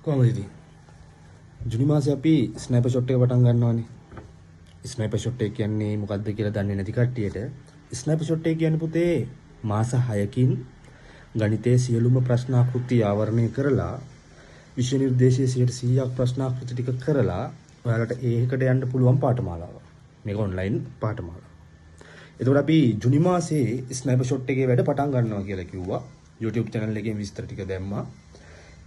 කොහොමද ඉතින්? ජුනි මාසේ අපි ස්නයිපර් ෂොට් එක පටන් ගන්නවානේ. ස්නයිපර් ෂොට් එක කියන්නේ මොකක්ද කියලා දන්නේ නැති කට්ටියට ස්නයිපර් ෂොට් එක කියන්නේ පුතේ මාස 6කින් ගණිතයේ සියලුම ප්‍රශ්න ආකෘති ආවරණය කරලා විෂය නිර්දේශයේ 100% ප්‍රශ්න ආකෘති ටික කරලා ඔයාලට ඒකට යන්න පුළුවන් පාඨමාලාවක්. මේක ඔන්ලයින් පාඨමාලාවක්. එතකොට අපි ජුනි මාසේ ස්නයිපර් ෂොට් එකේ වැඩ පටන් ගන්නවා කියලා කිව්වා. YouTube channel එකෙන් විස්තර ටික දැම්මා.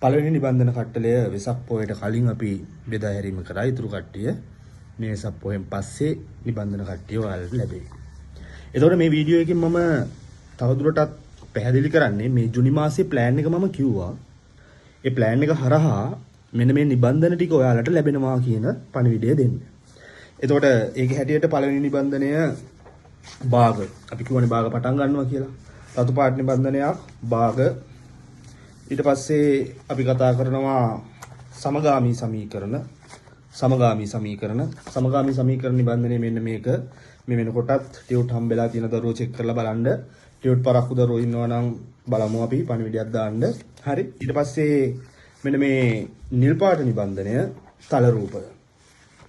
පළවෙනි නිබන්ධන කට්ටලය වෙසක් පොයට කලින් අපි බෙදා හැරීම කරා. ඊතුරු කට්ටිය මේ වෙසක් පොයෙන් පස්සේ නිබන්ධන කට්ටිය ඔයාලට ලැබෙයි. එතකොට මේ වීඩියෝ එකෙන් මම තවදුරටත් පැහැදිලි කරන්නේ මේ ජුනි මාසේ ප්ලෑන් එක මම කිව්වා. ඒ ප්ලෑන් එක හරහා මෙන්න මේ නිබන්ධන ටික ඔයාලට ලැබෙනවා කියන පණිවිඩය දෙන්න. එතකොට ඒකේ හැටියට පළවෙනි නිබන්ධනය භාග. අපි කියවනේ භාග පටන් ගන්නවා කියලා. රතු පාට නිබන්ධනයක් භාග. ඊට පස්සේ අපි කතා කරනවා සමගාමී සමීකරණ නිබන්ධනය මෙන්න මේක. මේ වෙනකොටත් ටියුට් හම්බෙලා තියෙන දරුවෝ චෙක් කරලා බලන්න. ටියුට් පරක්කු දරුවෝ ඉන්නවා නම් බලමු අපි පණිවිඩයක් දාන්න. හරි. ඊට පස්සේ මෙන්න මේ නිල් පාට නිබන්ධනය තල රූප.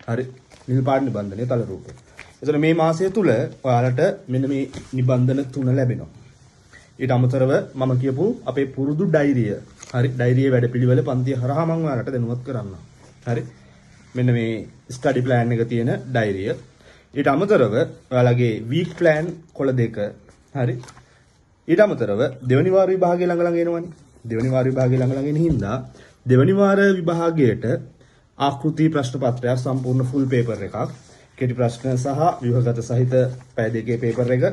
හරි. නිල් පාට නිබන්ධනය තල රූප. එතකොට මේ මාසය තුල ඔයාලට මෙන්න මේ නිබන්ධන 3 ලැබෙනවා. ඊට අමතරව මම කියපු අපේ පුරුදු ඩයිරිය. හරි. ඩයිරියේ වැඩපිළිවෙල පන්තිය හරහා මම ඔයාලට දැනුවත් කරන්නම්. හරි. මෙන්න මේ ස්ටඩි ප්ලෑන් එක තියෙන ඩයිරිය. ඊට අමතරව ඔයාලගේ වීක් ප්ලෑන් කොළ 2. හරි. ඊට අමතරව දෙවනි වාර විභාගය ළඟ එනවනේ. දෙවනි වාර විභාගය ළඟ එන හින්දා දෙවනි වාර විභාගයට ආකෘති ප්‍රශ්න පත්‍රයක් සම්පූර්ණ ෆුල් පේපර් එකක්. කෙටි ප්‍රශ්න සහ ව්‍යුහගත සහිත පැය 2 පේපර් එක.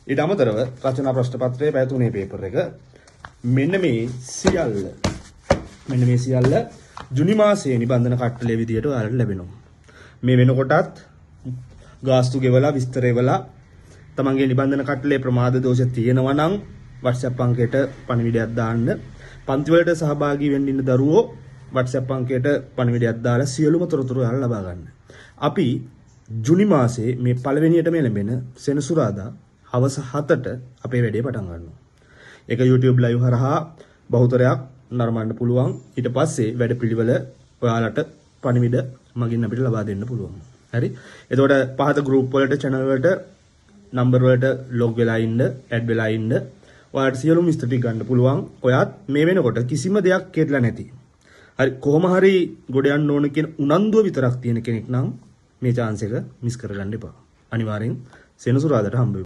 ඊට අමතරව රචනා ප්‍රශ්න පත්‍රයේ පැය 3 පේපර් එක. මෙන්න මේ සියල්ල ජුනි මාසයේ නිබන්ධන කට්ටලේ විදියට ඔයාලට ලැබෙනවා. මේ වෙනකොටත් ගාස්තු ගෙවලා විස්තර එවලා තමන්ගේ නිබන්ධන කට්ටලේ ප්‍රමාද දෝෂ තියෙනවා නම් WhatsApp අංකයට පණිවිඩයක් දාන්න. පන්ති වලට සහභාගී වෙන්න ඉන්න දරුවෝ WhatsApp අංකයට පණිවිඩයක් දාලා සියලුම තොරතුරු ඔයාලා ලබා ගන්න. අපි ජුනි මාසේ මේ පළවෙනියටම ලැබෙන සෙනසුරාදා හවස 7ට අපේ වැඩේ පටන් ගන්නවා. ඒක YouTube live හරහා බහුතරයක් නරඹන්න පුළුවන්. ඊට පස්සේ වැඩ පිළිවෙල ඔයාලට පණිවිඩ මගින් අපිට ලබා දෙන්න පුළුවන්. හරි. එතකොට පහත group වලට channel වලට number වලට log වෙලා ඉන්න, add වෙලා ඉන්න. ඔයාලට සියලුම විස්තර ටික ගන්න පුළුවන්. ඔයාත් මේ වෙනකොට කිසිම දෙයක් කෙරලා නැති. හරි. කොහොම හරි ගොඩ යන්න ඕන කියන උනන්දුව විතරක් තියෙන කෙනෙක් නම් මේ chance එක මිස් කරගන්න එපා. අනිවාර්යෙන් සෙනසුරාදාට හම්බ